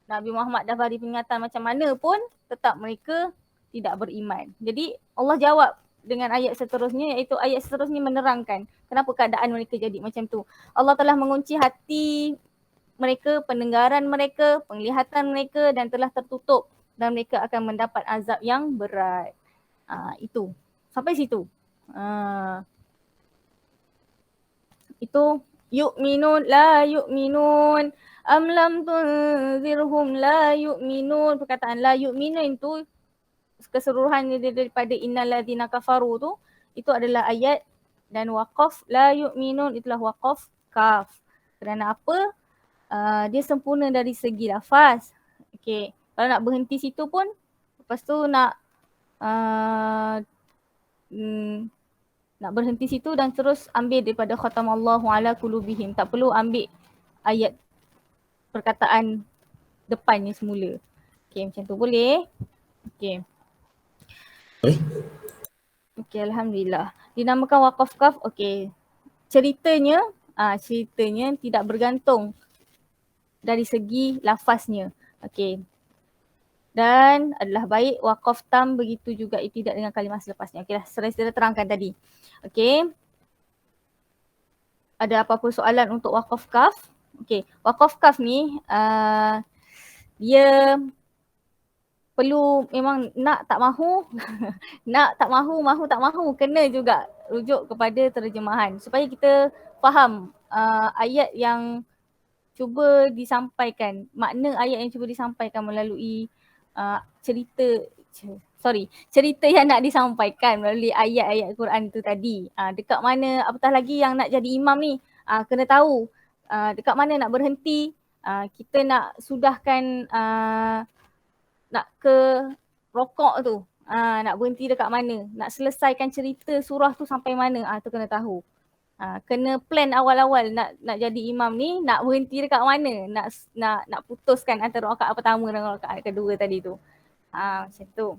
Nabi Muhammad dah bagi peringatan macam mana pun tetap mereka tidak beriman. Jadi Allah jawab dengan ayat seterusnya, iaitu ayat seterusnya menerangkan kenapa keadaan mereka jadi macam tu. Allah telah mengunci hati mereka, pendengaran mereka, penglihatan mereka dan telah tertutup dan mereka akan mendapat azab yang berat. Itu. Sampai situ. Itu yu'minun la yu'minun am lam tunzirhum la yu'minun. Perkataan la yu'minun itu keseluruhannya daripada innal ladzina kafaru tu, itu adalah ayat, dan waqaf la yu'minun itulah waqaf kaf. Kerana apa? Dia sempurna dari segi lafaz. Okey, kalau nak berhenti situ pun lepas tu nak nak berhenti situ dan terus ambil daripada khatamallahu ala qulubihim. Tak perlu ambil ayat perkataan depannya semula. Okey, macam tu boleh? Okey. Okey, alhamdulillah. Dinamakan waqaf kaf. Okey. Ceritanya tidak bergantung dari segi lafaznya. Okey. Dan adalah baik waqaf tam, begitu juga tidak dengan kalimah selepasnya. Okeylah, saya terangkan tadi. Okey. Ada apa-apa soalan untuk waqaf kaf? Okey, waqaf kaf ni dia perlu memang nak tak mahu nak tak mahu tak mahu kena juga rujuk kepada terjemahan supaya kita faham ayat yang cuba disampaikan, makna ayat yang cuba disampaikan melalui cerita yang nak disampaikan melalui ayat-ayat Quran tu tadi. Dekat mana, apatah lagi yang nak jadi imam ni, kena tahu dekat mana nak berhenti, kita nak sudahkan nak ke rokok tu, nak berhenti dekat mana, nak selesaikan cerita surah tu sampai mana, tu kena tahu. Kena plan awal-awal nak jadi imam ni, nak berhenti dekat mana, nak putuskan antara rakaat pertama dan rakaat kedua tadi tu. Macam tu.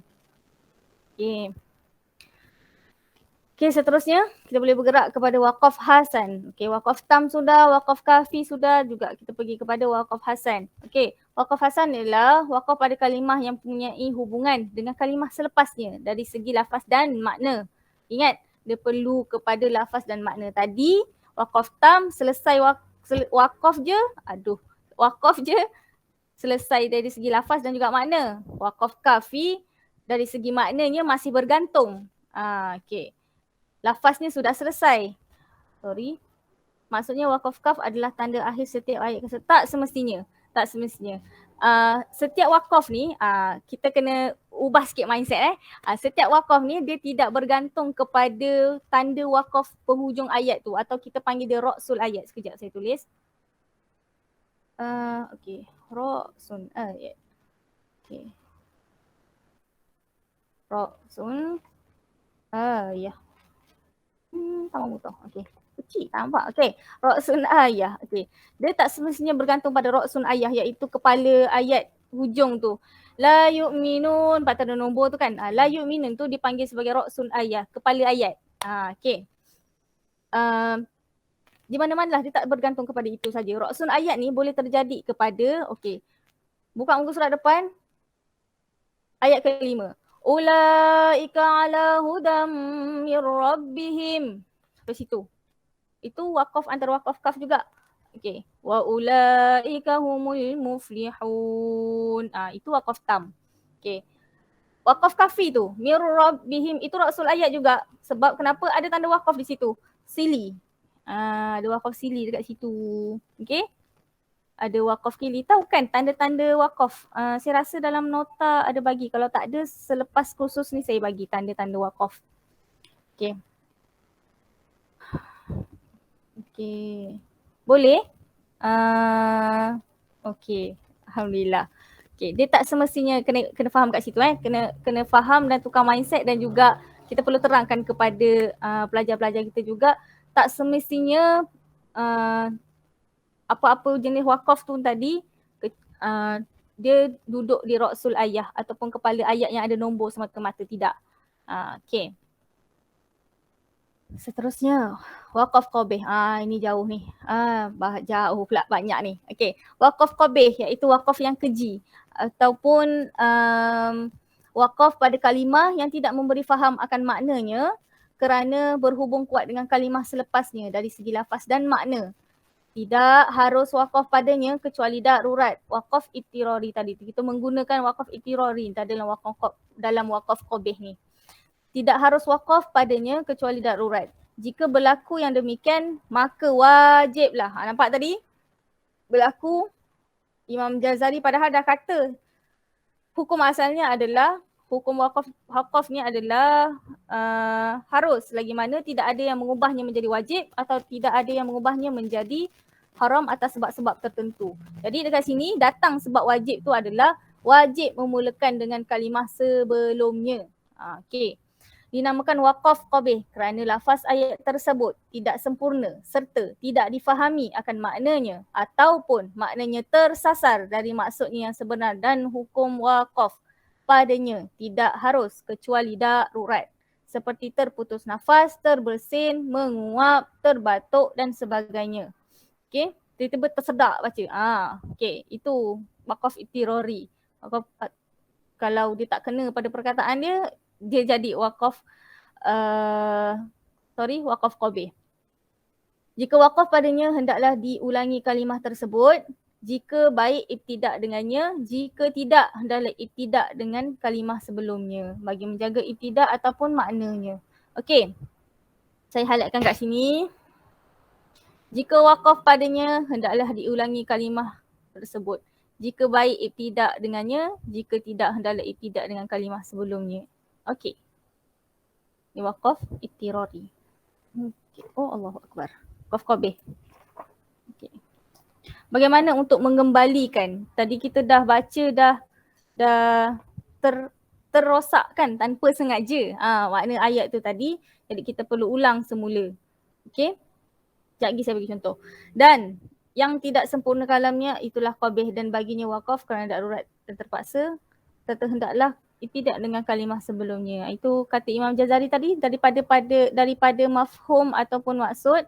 Okey. Okey, seterusnya kita boleh bergerak kepada waqaf hasan. Okey, waqaf tam sudah, waqaf kafi sudah, juga kita pergi kepada waqaf hasan. Okey, waqaf hasan ialah waqaf pada kalimah yang mempunyai hubungan dengan kalimah selepasnya dari segi lafaz dan makna. Ingat, dia perlu kepada lafaz dan makna. Tadi waqaf tam selesai waqaf je selesai dari segi lafaz dan juga makna. Waqaf kafi dari segi maknanya masih bergantung. Okey. Lafaznya sudah selesai. Maksudnya waqaf kaf adalah tanda akhir setiap ayat. Tak semestinya. Setiap waqaf ni, kita kena ubah sikit mindset. Setiap waqaf ni dia tidak bergantung kepada tanda waqaf penghujung ayat tu, atau kita panggil dia ra'sul ayat. Sekejap saya tulis. Okey, ra'sun ayat. Okey. Ra'sun ayat. Tak mahu tahu. Okey. Kecil nampak. Okey. Ra'sun ayah. Okey. Dia tak semestinya bergantung pada ra'sun ayah, iaitu kepala ayat hujung tu. La yu'minun, pada tanda nombor tu kan. La yu'minun tu dipanggil sebagai ra'sun ayah, kepala ayat. Okey. Di mana-mana lah dia tak bergantung kepada itu saja. Ra'sun ayat ni boleh terjadi kepada, okey. Buka muka surat depan. Ayat ke-5. Ulaika ala hudam min rabbihim. Sampai situ. Itu waqaf antara waqaf kaf juga. Okey. Wa ulaika humul muflihun. Itu waqaf tam. Okey. Waqaf kafi tu, mir rabbihim itu rasul ayat juga. Sebab kenapa ada tanda waqaf di situ? Sili. Ada waqaf sili dekat situ. Okey. Ada waqaf kili. Tahu kan tanda-tanda waqaf? Saya rasa dalam nota ada bagi. Kalau tak ada selepas kursus ni saya bagi tanda-tanda waqaf. Okey. Okey. Boleh? Okey. Alhamdulillah. Okay, dia tak semestinya kena faham kat situ kena faham dan tukar mindset, dan juga kita perlu terangkan kepada pelajar-pelajar kita juga tak semestinya apa-apa jenis wakaf tu tadi dia duduk di ra'sul ayah ataupun kepala ayat yang ada nombor semata-mata, tidak. Okay. Seterusnya waqaf qabih. Ini jauh ni. Jauh pula banyak ni. Okay. Waqaf qabih iaitu waqaf yang keji ataupun waqaf pada kalimah yang tidak memberi faham akan maknanya kerana berhubung kuat dengan kalimah selepasnya dari segi lafaz dan makna. Tidak harus waqaf padanya kecuali darurat. Waqaf ittirari tadi. Kita menggunakan waqaf ittirari dalam waqaf qabih ni. Tidak harus waqaf padanya kecuali darurat. Jika berlaku yang demikian, maka wajiblah. Nampak tadi? Berlaku. Imam Jazari padahal dah kata hukum asalnya adalah, hukum waqafnya adalah harus. Lagi mana tidak ada yang mengubahnya menjadi wajib atau tidak ada yang mengubahnya menjadi haram atas sebab-sebab tertentu. Jadi dekat sini datang sebab wajib tu adalah wajib memulakan dengan kalimah sebelumnya. Okey. Dinamakan waqaf qabih kerana lafaz ayat tersebut tidak sempurna serta tidak difahami akan maknanya ataupun maknanya tersasar dari maksudnya yang sebenar, dan hukum waqaf padanya tidak harus kecuali darurat seperti terputus nafas, terbersin, menguap, terbatuk dan sebagainya. Okey, tiba-tiba tersedak baca. Okey, itu waqaf ittirari. Waqaf kalau dia tak kena pada perkataan dia jadi waqaf waqaf qabih. Jika waqaf padanya hendaklah diulangi kalimah tersebut jika baik ibtidak dengannya, jika tidak hendaklah ibtidak dengan kalimah sebelumnya bagi menjaga ibtidak ataupun maknanya. Okey. Saya highlightkan kat sini. Jika waqaf padanya hendaklah diulangi kalimah tersebut jika baik ibtidak dengannya, jika tidak hendaklah ibtidak dengan kalimah sebelumnya. Okey. Ini waqaf ittirari. Okay. Oh, Allahu Akbar. Waqaf qabih. Okay. Bagaimana untuk mengembalikan? Tadi kita dah baca dah terrosak kan tanpa sengaja. Makna ayat tu tadi. Jadi kita perlu ulang semula. Okey. Sekejap lagi saya bagi contoh. Dan yang tidak sempurna kalamnya itulah qabih, dan baginya waqaf kerana darurat dan terpaksa, serta hendaklah tidak dengan kalimah sebelumnya. Itu kata Imam Jazari tadi daripada mafhum ataupun maksud,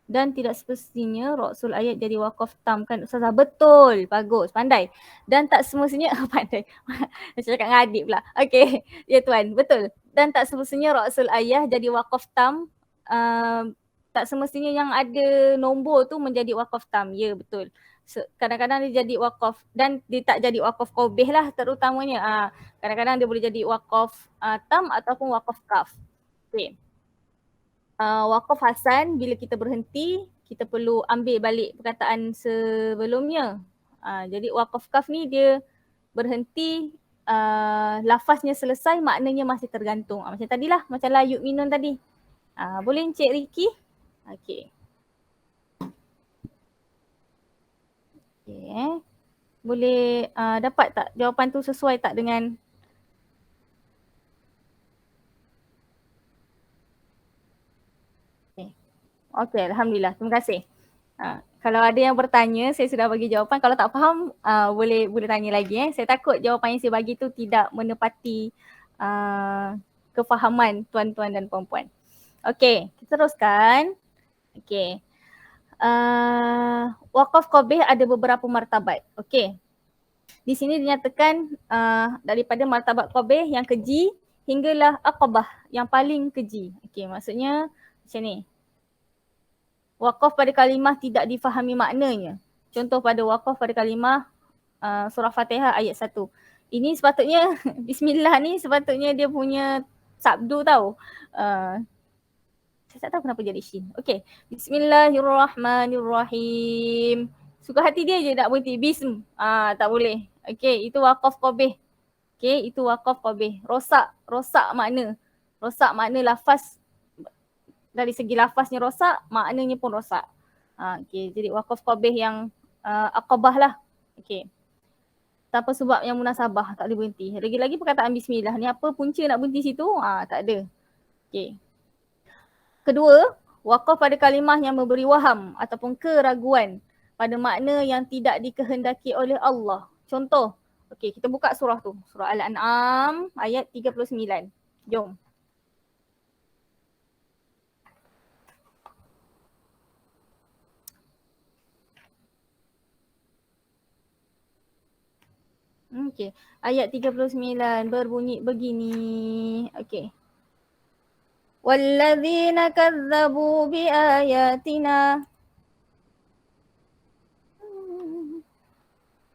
dan tidak semestinya ra'sul ayat jadi waqaf tam kan Ustazah? Betul, bagus, pandai. Dan tak semestinya pandai. Saya cakap dengan adik pula. Okey, ya tuan, betul. Dan tak semestinya ra'sul ayat jadi waqaf tam. Tak semestinya yang ada nombor tu menjadi waqaf tam. Ya, betul. Kadang-kadang dia jadi waqaf dan dia tak jadi waqaf qabih lah terutamanya. Kadang-kadang dia boleh jadi waqaf tam ataupun waqaf kaf. Okey. Waqaf hasan bila kita berhenti, kita perlu ambil balik perkataan sebelumnya. Jadi waqaf kaf ni dia berhenti, lafaznya selesai, maknanya masih tergantung. Macam tadilah, macam la yu'minun tadi. Boleh Encik Ricky? Okey. Okay. Boleh dapat tak jawapan tu sesuai tak dengan okay, Alhamdulillah. Terima kasih. Kalau ada yang bertanya, saya sudah bagi jawapan. Kalau tak faham, boleh tanya lagi. Saya takut jawapan yang saya bagi tu tidak menepati kefahaman tuan-tuan dan puan-puan. Okey, kita teruskan. Okey. Waqaf qabih ada beberapa martabat. Okey. di sini dinyatakan daripada martabat qabih yang keji hinggalah aqabah yang paling keji. Okey, maksudnya macam ni. Waqaf pada kalimah tidak difahami maknanya. Contoh pada waqaf pada kalimah surah Fatihah ayat 1. Ini sepatutnya bismillah ni sepatutnya dia punya sabdu tau. Saya tak tahu kenapa jadi shin. Okey. Bismillahirrahmanirrahim. Suka hati dia je nak berhenti bism. Tak boleh. Okey, itu waqaf qabih. Okey, itu waqaf qabih. Rosak makna. Rosak makna lafaz. Dari segi lafaznya rosak, maknanya pun rosak. Okey, jadi waqaf qabih yang aqabah lah. Okey. Tanpa sebab yang munasabah, tak boleh berhenti. Lagi-lagi perkataan bismillah ni apa punca nak berhenti situ? Tak ada. Okey. Kedua, waqaf pada kalimah yang memberi waham ataupun keraguan pada makna yang tidak dikehendaki oleh Allah. Contoh, okey, kita buka surah tu. Surah Al-An'am ayat 39. Jom. Okey, ayat 39 berbunyi begini. Okey. Walladzina kadzabu biayatina.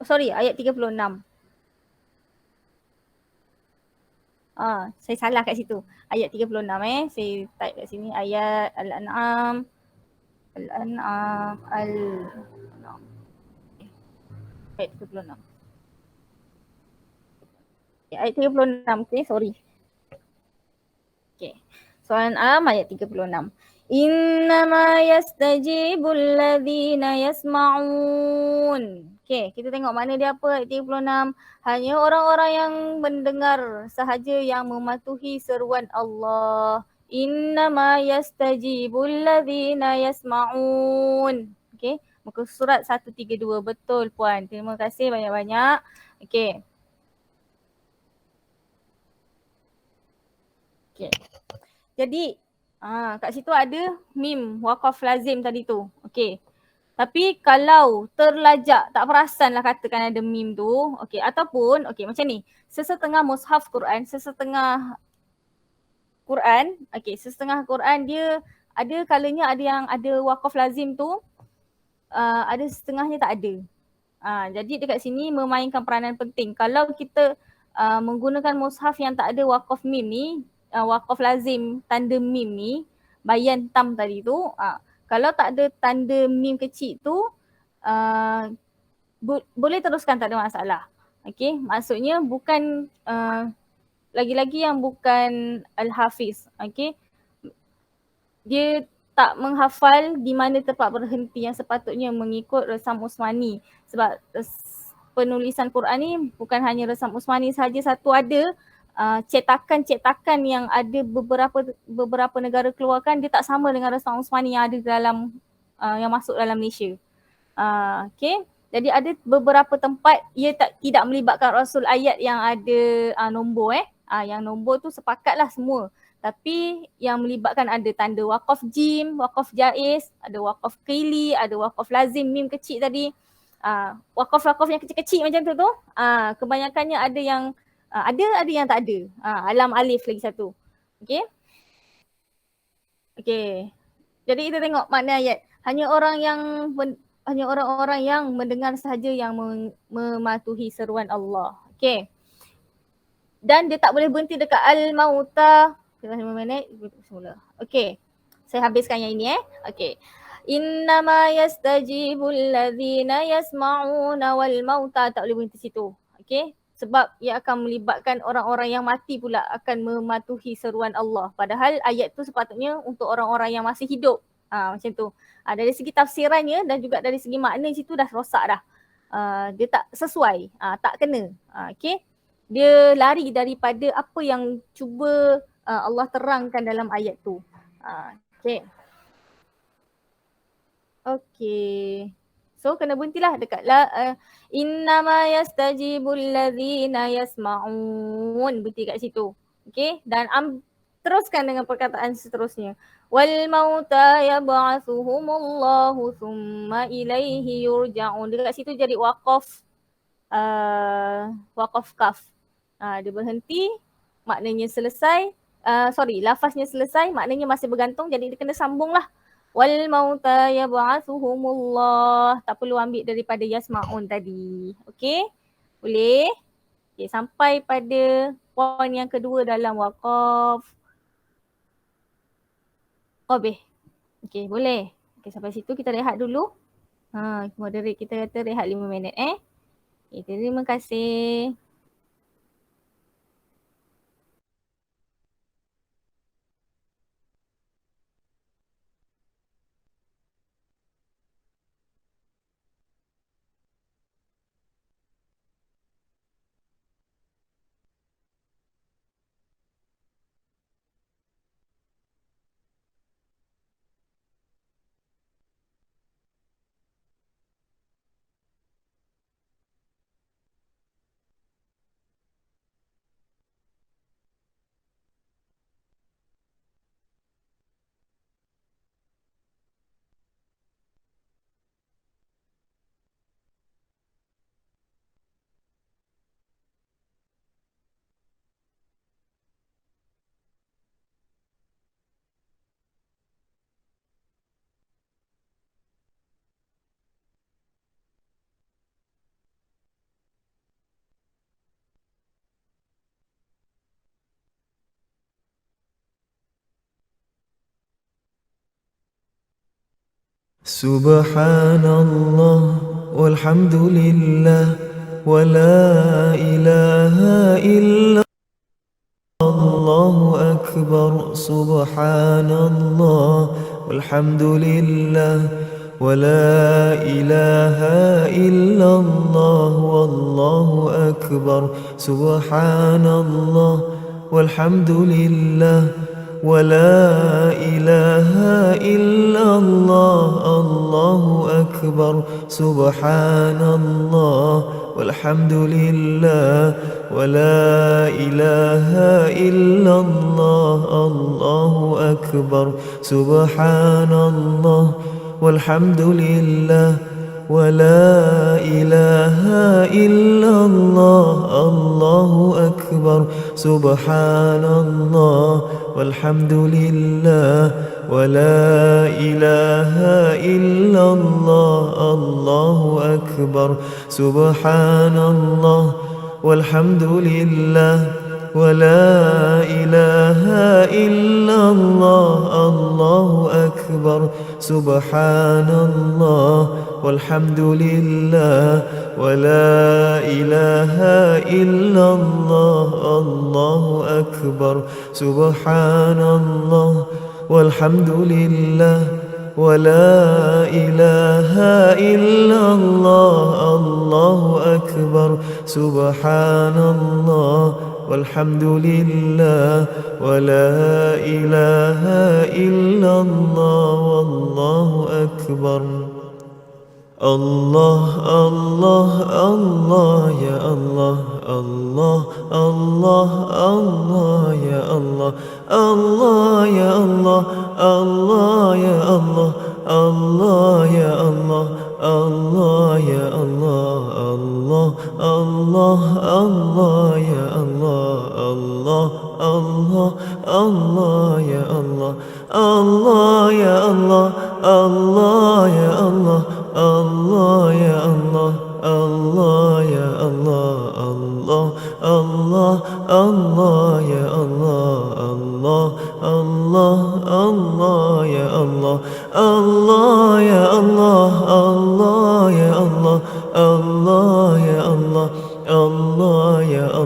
Sorry, ayat 36. Saya salah kat situ. Ayat 36 Saya type kat sini ayat Al-An'am. Ayat 36. Ayat 36, okay, sorry. Okay, soalan ayat 36. Innama yastajibul ladzina yasma'un. Okay, kita tengok mana dia apa ayat 36. Hanya orang-orang yang mendengar sahaja yang mematuhi seruan Allah. Innama yastajibul ladzina yasma'un. Okay, muka surat 132. Betul puan. Terima kasih banyak-banyak. Okay. Okay. Jadi kat situ ada mim waqaf lazim tadi tu. Okey. Tapi kalau terlajak tak perasan lah katakan ada mim tu. Okey, ataupun okey macam ni. Sesetengah mushaf Quran, sesetengah Quran dia ada kalanya ada yang ada waqaf lazim tu, ada setengahnya tak ada. Jadi dekat sini memainkan peranan penting. Kalau kita menggunakan mushaf yang tak ada waqaf mim ni, waqaf lazim tanda mim ni, bayan tam tadi tu, kalau tak ada tanda mim kecil tu, boleh teruskan, tak ada masalah. Okey, maksudnya bukan lagi-lagi yang bukan al-hafiz. Okey, dia tak menghafal di mana tempat berhenti yang sepatutnya mengikut resam Usmani. Sebab penulisan Quran ni bukan hanya resam Usmani sahaja satu ada, cetakan-cetakan yang ada beberapa negara keluarkan dia tak sama dengan resam Usmani yang ada dalam yang masuk dalam Malaysia. Okay. Jadi ada beberapa tempat ia tidak melibatkan rasul ayat yang ada nombor yang nombor tu sepakatlah semua. Tapi yang melibatkan ada tanda waqaf jim, waqaf jaiz, ada waqaf qili, ada waqaf lazim mim kecil tadi. Waqaf-waqaf yang kecil-kecil macam tu kebanyakannya ada yang ada yang tak ada. Alam alif lagi satu. Okey. Okey. Jadi kita tengok makna ayat. Hanya orang-orang yang mendengar sahaja yang mematuhi seruan Allah. Okey. Dan dia tak boleh berhenti dekat al-mauta. 5 minit semula. Okey. Saya habiskan yang ini Okey. Innama yastajibul ladzina yasma'una wal mauta, tak boleh berhenti situ. Okey. Sebab ia akan melibatkan orang-orang yang mati pula akan mematuhi seruan Allah. Padahal ayat tu sepatutnya untuk orang-orang yang masih hidup. Macam tu. Dari segi tafsirannya dan juga dari segi makna situ dah rosak dah. Dia tak sesuai, tak kena. Okey. Dia lari daripada apa yang cuba Allah terangkan dalam ayat tu. Okey. Okey. So kena berhentilah dekat innama yastajibul ladzina yasma'un, berhenti kat situ. Okey, dan teruskan dengan perkataan seterusnya. Wal mauta yab'atsuhumullahu thumma ilaihi yurja'un. Dekat situ jadi waqaf waqaf kaf. Dia berhenti, maknanya selesai. Lafaznya selesai, maknanya masih bergantung, jadi dia kena sambung lah. Wal mauta yab'athuhumullah. Tak perlu ambil daripada yasma'un tadi. Okey? Boleh? Okay, sampai pada poin yang kedua dalam waqaf qabih. Okey, boleh. Okey, sampai situ kita rehat dulu. Moderate kita kata rehat 5 minit Okay, terima kasih. Subhanallah walhamdulillah wa la ilaha illallah. Allahu akbar. Subhanallah walhamdulillah wa la ilaha illallah. Wallahu akbar. Subhanallah walhamdulillah ولا إله إلا الله. الله أكبر. سبحان الله والحمد لله ولا إله إلا الله. الله أكبر. سبحان الله والحمد لله ولا إله إلا الله. الله أكبر. سبحان الله والحمد لله ولا إله إلا الله. الله أكبر. سبحان الله والحمد لله ولا إله إلا الله. الله أكبر. سبحان الله والحمد لله ولا إله إلا الله. الله أكبر. سبحان الله والحمد لله ولا إله إلا الله. الله أكبر. سبحان الله والحمد لله ولا إله إلا الله. والله أكبر. الله الله الله يا الله. الله الله الله يا الله. الله يا الله. الله يا الله. الله يا الله. الله يا الله. الله الله الله يا الله. الله الله الله يا الله. الله يا الله. الله يا الله. الله يا الله. الله يا الله. الله الله الله يا الله. الله الله الله يا الله. الله يا الله. الله يا الله. الله يا الله. الله يا الله. الله يا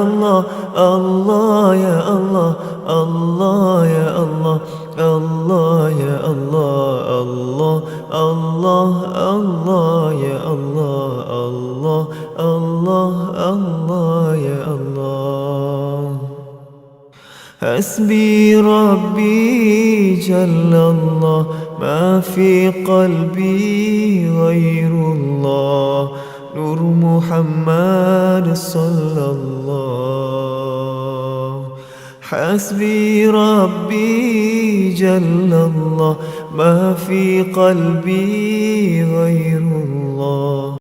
الله. الله يا الله. الله يا الله. الله يا الله. الله الله الله يا الله. الله الله الله يا الله. حسبي ربي جل الله ما في قلبي غير الله. نور محمد صلى الله. حسبي ربي جل الله ما في قلبي غير الله.